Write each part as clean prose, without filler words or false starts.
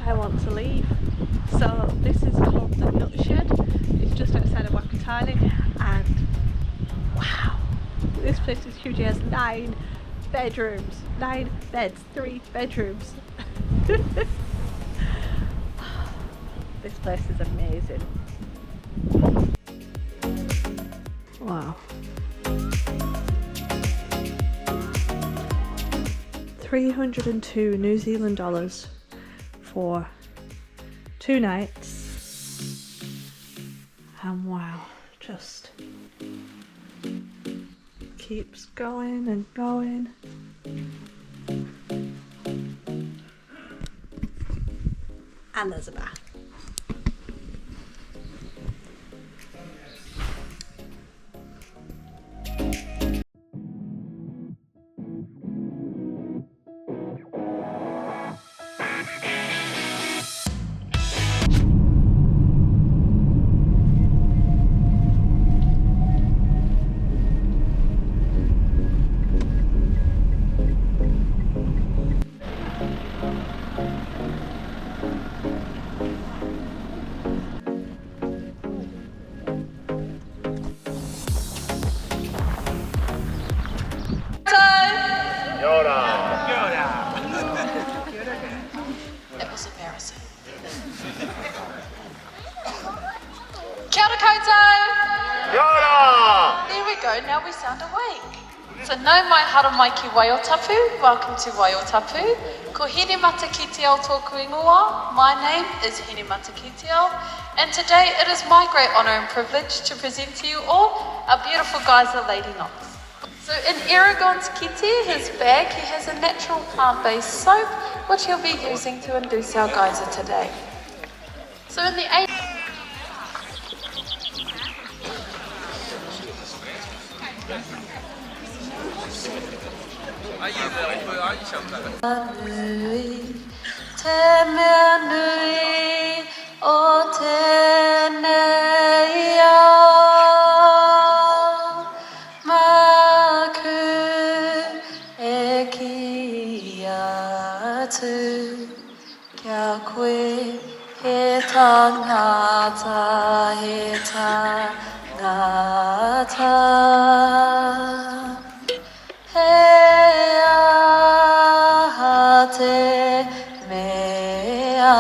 I want to leave. So this is called the Nut Shed. It's just outside of Wai-O-Tapu, and wow, this place is huge. It has 9 bedrooms, 9 beds, 3 bedrooms. This place is amazing. Wow. 302 New Zealand dollars for 2 nights. And wow, just keeps going and going. And there's a bath. It was embarrassing. Kia ora koutou! Kia ora! There we go, now we sound awake. So nau mai hara mai ki Wai-O-Tapu, welcome to Wai-O-Tapu. Ko hine mata ki te ao tōku ingoa. My name is Hine mata ki te ao, and today it is my great honour and privilege to present to you all our beautiful geyser Lady Knox. So in Aragon's kite, his bag, he has a natural plant-based soap which he'll be using to induce our geyser today. So in the 80s, te mea nui o tēnei ao, maku e ki atu, kia koe he tangata, he tangata. He aha te mea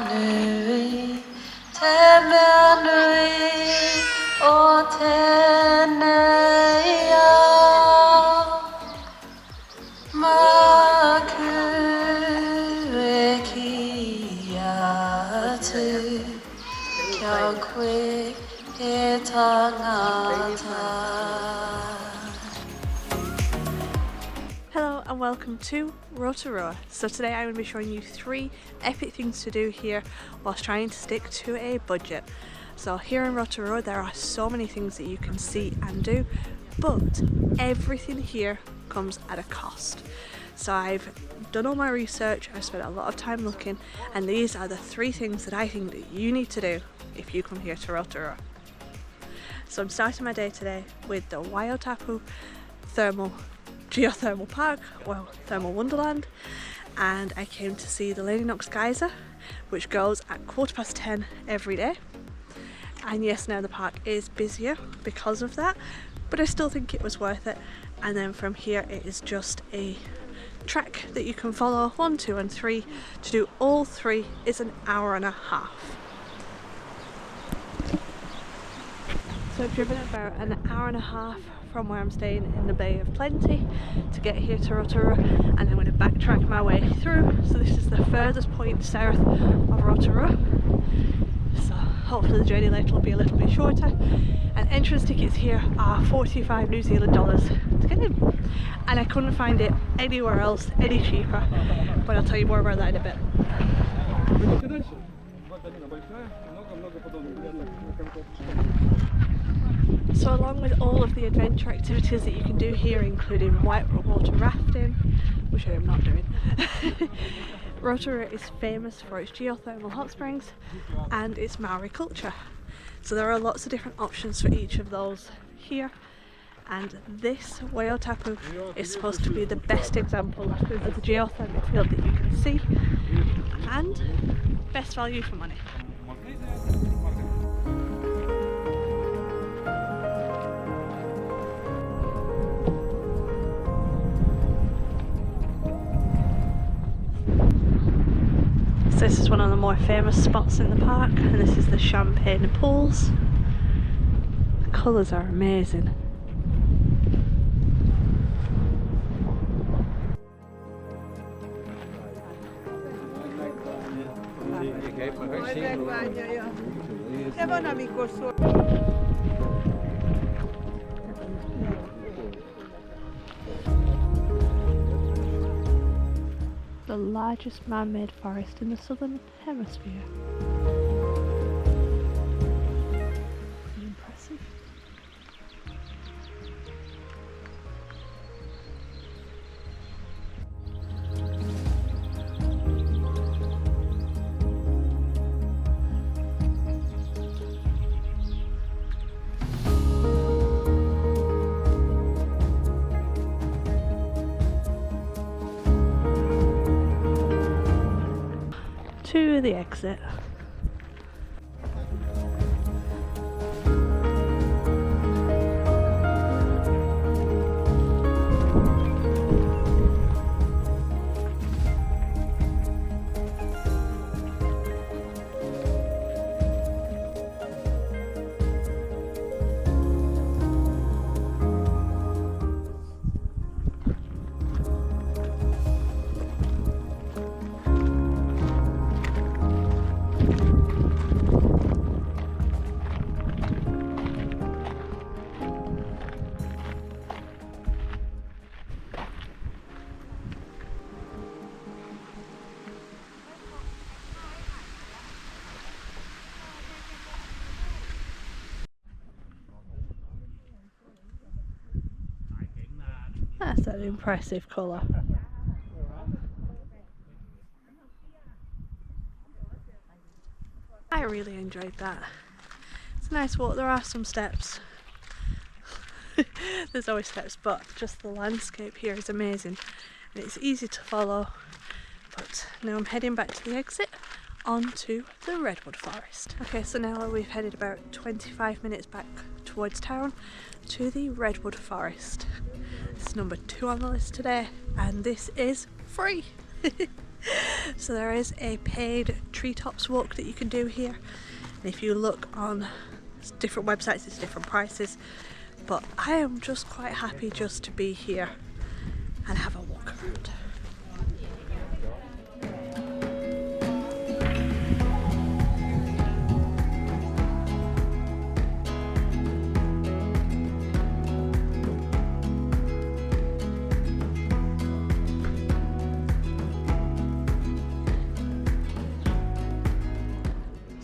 nui, te mea nui o tēnei ao, maku e ki atu, kia koe he tangata. Hello and welcome to Rotorua. So today I'm going to be showing you 3 epic things to do here whilst trying to stick to a budget. So here in Rotorua there are so many things that you can see and do, but everything here comes at a cost. So I've done all my research, I've spent a lot of time looking, and these are the 3 things that I think that you need to do if you come here to Rotorua. So I'm starting my day today with the Wai-O-Tapu Geothermal Park, well, Thermal Wonderland, and I came to see the Lady Knox Geyser, which goes at 10:15 every day. And yes, now the park is busier because of that, but I still think it was worth it. And then from here it is just a track that you can follow, 1, 2 and 3. To do all 3 is an hour and a half. So I've driven about an hour and a half from where I'm staying in the Bay of Plenty to get here to Rotorua, and I'm going to backtrack my way through. So this is the furthest point south of Rotorua, so hopefully the journey later will be a little bit shorter. And entrance tickets here are 45 New Zealand dollars to get in, and I couldn't find it anywhere else any cheaper, but I'll tell you more about that in a bit. So along with all of the adventure activities that you can do here, including whitewater rafting, which I am not doing, Rotorua is famous for its geothermal hot springs and its Māori culture. So there are lots of different options for each of those here, and this Wai-O-Tapu is supposed to be the best example of the geothermal field that you can see. and best value for money. So this is one of the more famous spots in the park, and this is the Champagne Pools. The colours are amazing. The largest man-made forest in the southern hemisphere. Impressive. To the exit. That's an impressive colour. I really enjoyed that. It's a nice walk. There are some steps. There's always steps, but just the landscape here is amazing and it's easy to follow. But now I'm heading back to the exit onto the Redwood Forest. Okay, so now we've headed about 25 minutes back towards town to the Redwood Forest. It's number 2 on the list today, and this is free. So there is a paid treetops walk that you can do here, and if you look on different websites it's different prices, but I am just quite happy just to be here and have a walk around.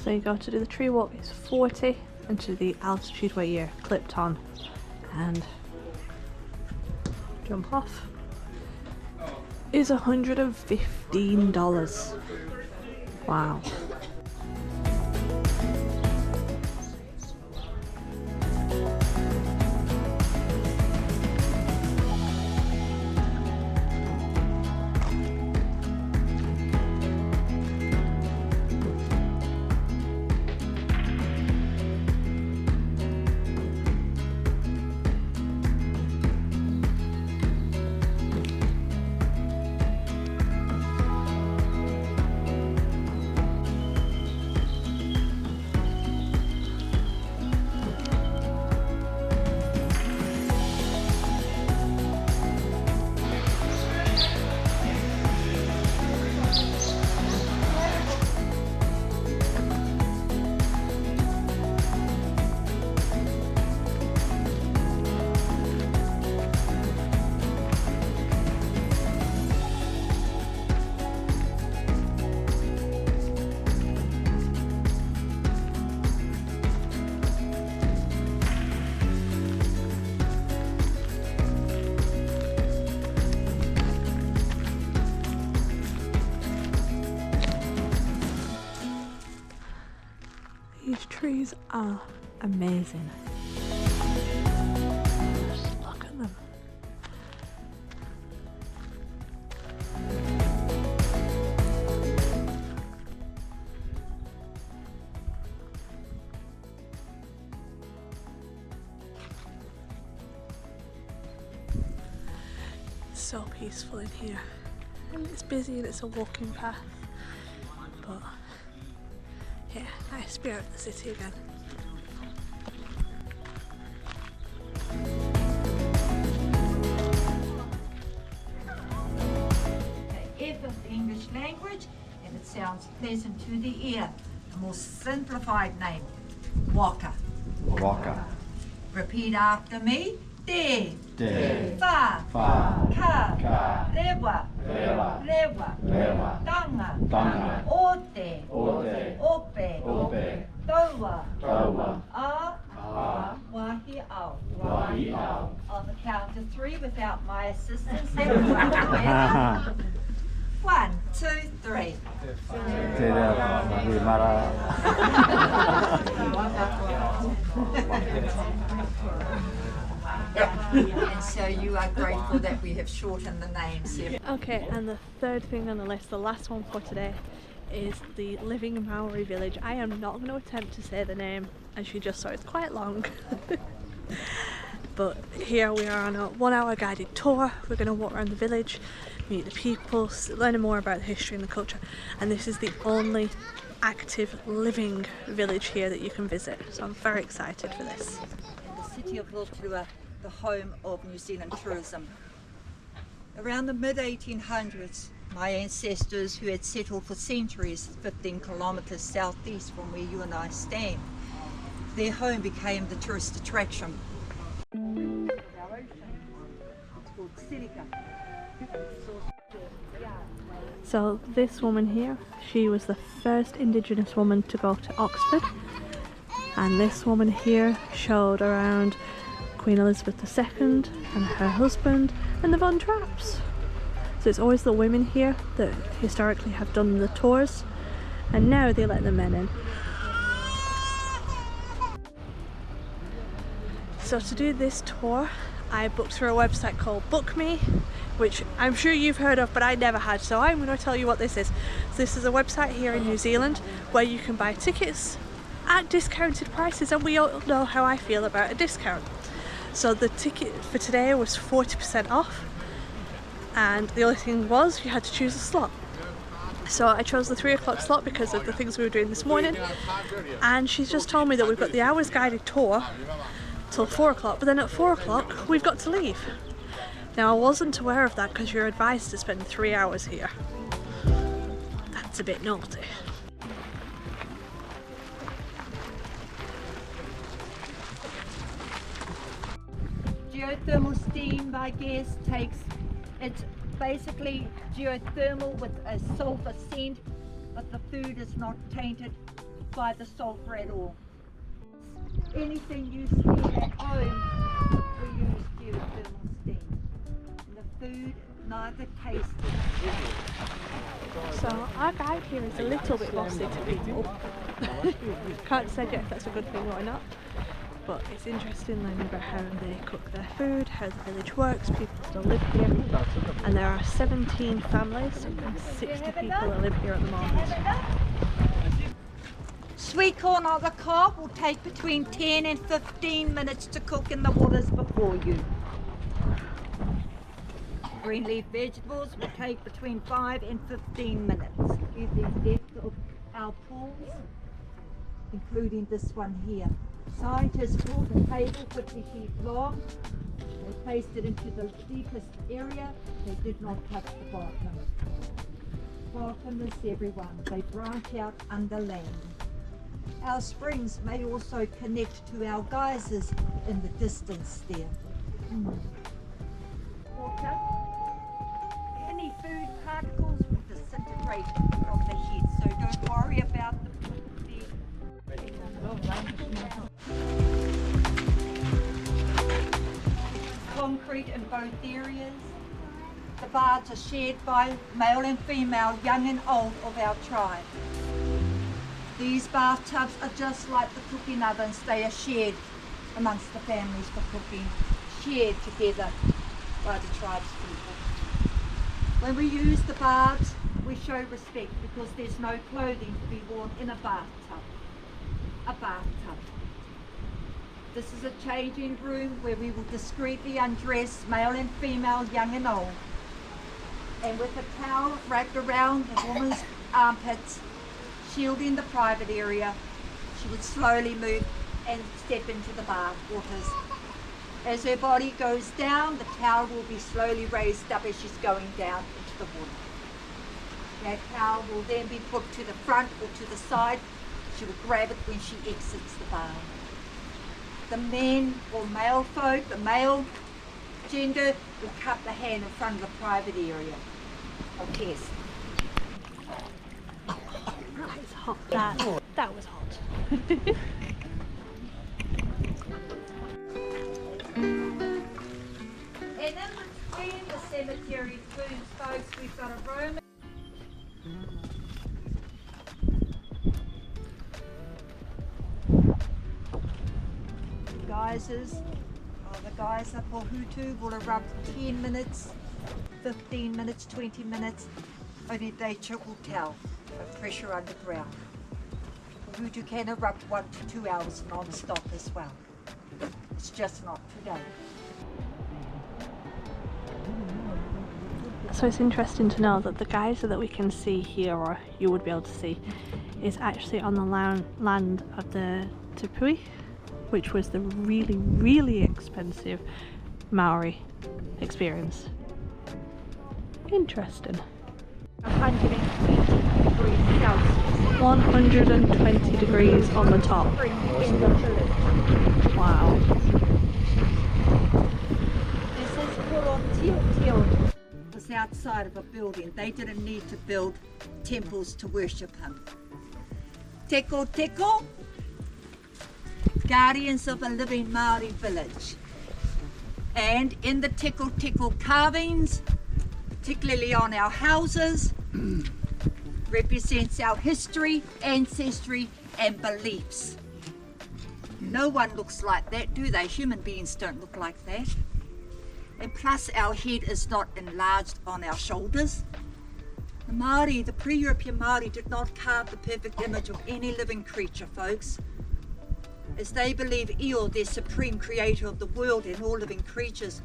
So you go to do the tree walk, it's 40, and to the altitude where you're clipped on and jump off is $115. Wow. These trees are amazing. Just look at them. so peaceful in here. And it's busy and it's a walking path, but yeah, nice spirit of the city again. The F of the English language, and it sounds pleasant to the ear. A more simplified name, Waka. Waka. Repeat after me. Te. Te. Fa. Fa. Ka. Ka. Lewa. Lewa. Lewa. Lewa. Tanga. Tanga. Ote. Ote. Ope. Ope. Toa. Toa. A. A. Wahi au. Wahi au. On the count of 3 without my assistance. Everyone together. 1, 2, 3. Te reo mahi mara. And so you are grateful that we have shortened the names here. Okay, and the third thing on the list, the last one for today, is the living Maori village. I am not going to attempt to say the name, as you just saw, it's quite long. But here we are on a 1-hour guided tour. We're going to walk around the village, meet the people, learn more about the history and the culture. And this is the only active living village here that you can visit. So I'm very excited for this. In the city of Rotorua, the home of New Zealand tourism. Around the mid-1800s, my ancestors who had settled for centuries 15 kilometres southeast from where you and I stand, their home became the tourist attraction. It's called Silica. So this woman here, she was the first Indigenous woman to go to Oxford. And this woman here showed around Queen Elizabeth II and her husband and the Von Trapps. So it's always the women here that historically have done the tours, and now they let the men in. So to do this tour, I booked through a website called Book Me, which I'm sure you've heard of, but I never had, so I'm going to tell you what this is. So this is a website here in New Zealand where you can buy tickets at discounted prices, and we all know how I feel about a discount. So the ticket for today was 40% off, and the only thing was you had to choose a slot. So I chose the 3 o'clock slot because of the things we were doing this morning, and she's just told me that we've got the hour's guided tour till 4 o'clock, but then at 4 o'clock we've got to leave. Now I wasn't aware of that because you're advised to spend 3 hours here. That's a bit naughty. Geothermal steam, I guess, it's basically geothermal with a sulfur scent, but the food is not tainted by the sulfur at all. Anything you steam at home, we use geothermal steam. And the food neither tasted. So our guide here is a little bit bossy to people. Can't decide yet if that's a good thing or not. But it's interesting learning about how they cook their food, how the village works, people still live here. And there are 17 families and 60 people that live here at the moment. Sweet corn on the cob will take between 10 and 15 minutes to cook in the waters before you. Green leaf vegetables will take between 5 and 15 minutes. Here's the depth of our pools, including this one here. Scientists built a table 50 feet long. They placed it into the deepest area. They did not touch the bottom. Bottom is everyone. They branch out under land. Our springs may also connect to our geysers in the distance there. Water. Any food particles will disintegrate from the heat, so don't worry about the concrete in both areas. The baths are shared by male and female, young and old of our tribe. These bathtubs are just like the cooking ovens. They are shared amongst the families for cooking, shared together by the tribespeople. When we use the baths, we show respect because there's no clothing to be worn in a bathtub. A bathtub. This is a changing room where we will discreetly undress male and female, young and old, and with a towel wrapped around the woman's armpits, shielding the private area, she would slowly move and step into the bar waters. As her body goes down, the towel will be slowly raised up as she's going down into the water. That towel will then be put to the front or to the side. She will grab it when she exits the bar. The men or male folk, the male gender, will cup the hand in front of the private area. Okay. That is hot. That was hot. And in between the cemetery tombs, folks, we've got a Roman. Geysers. The Geyser Pohutu will erupt 10 minutes, 15 minutes, 20 minutes. Only nature will tell. The pressure underground. Pohutu can erupt 1 to 2 hours non-stop as well. It's just not today. So it's interesting to know that the geyser that we can see here, or you would be able to see, is actually on the land of the Tupui, which was the really, really expensive Maori experience. Interesting. 120 degrees Celsius. 120 degrees on the top. In the village. Wow. This is called Tio. It was outside of a building. They didn't need to build temples to worship him. Teko Teko, guardians of a living Māori village. And in the Teko Teko carvings, particularly on our houses, represents our history, ancestry and beliefs. No one looks like that, do they? Human beings don't look like that. And plus our head is not enlarged on our shoulders. The Māori, the pre-European Māori, did not carve the perfect image of any living creature, folks. As they believe Io, their supreme creator of the world and all living creatures,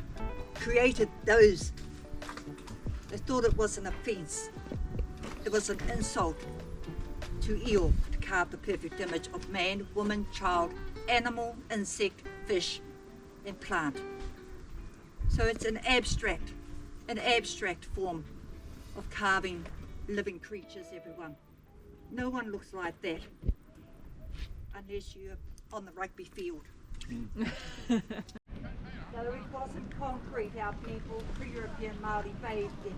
created those. They thought it was an offence. It was an insult to Io to carve the perfect image of man, woman, child, animal, insect, fish, and plant. So it's an abstract form of carving living creatures, everyone. No one looks like that unless you're on the rugby field. So it wasn't concrete our people, pre-European Māori bathed in.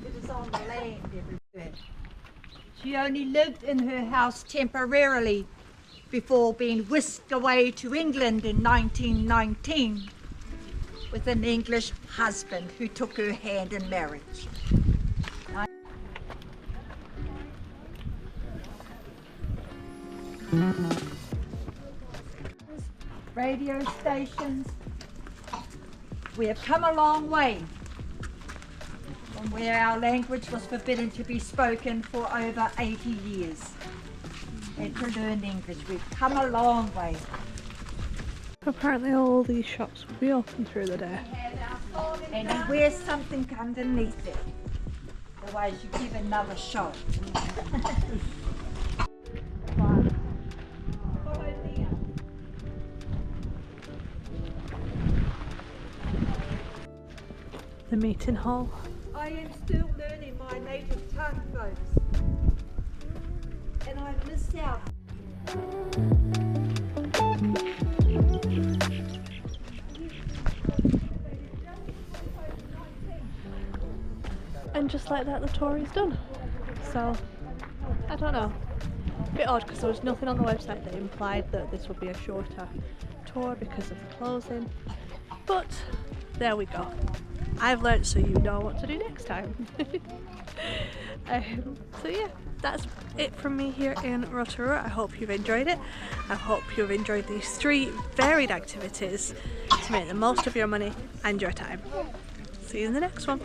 It was on the land everywhere. She only lived in her house temporarily before being whisked away to England in 1919 with an English husband who took her hand in marriage. Radio stations. We have come a long way from where our language was forbidden to be spoken for over 80 years. And to learn English, we've come a long way. Apparently all these shops will be open through the day. And you wear something underneath it. Otherwise you give another shot. The meeting hall. I am still learning my native tongue, folks. And I miss out. And just like that, the tour is done. So, I don't know. A bit odd because there was nothing on the website that implied that this would be a shorter tour because of the closing. But there we go. I've learnt so you know what to do next time. So yeah, that's it from me here in Rotorua. I hope you've enjoyed it. I hope you've enjoyed these 3 varied activities to make the most of your money and your time. See you in the next one.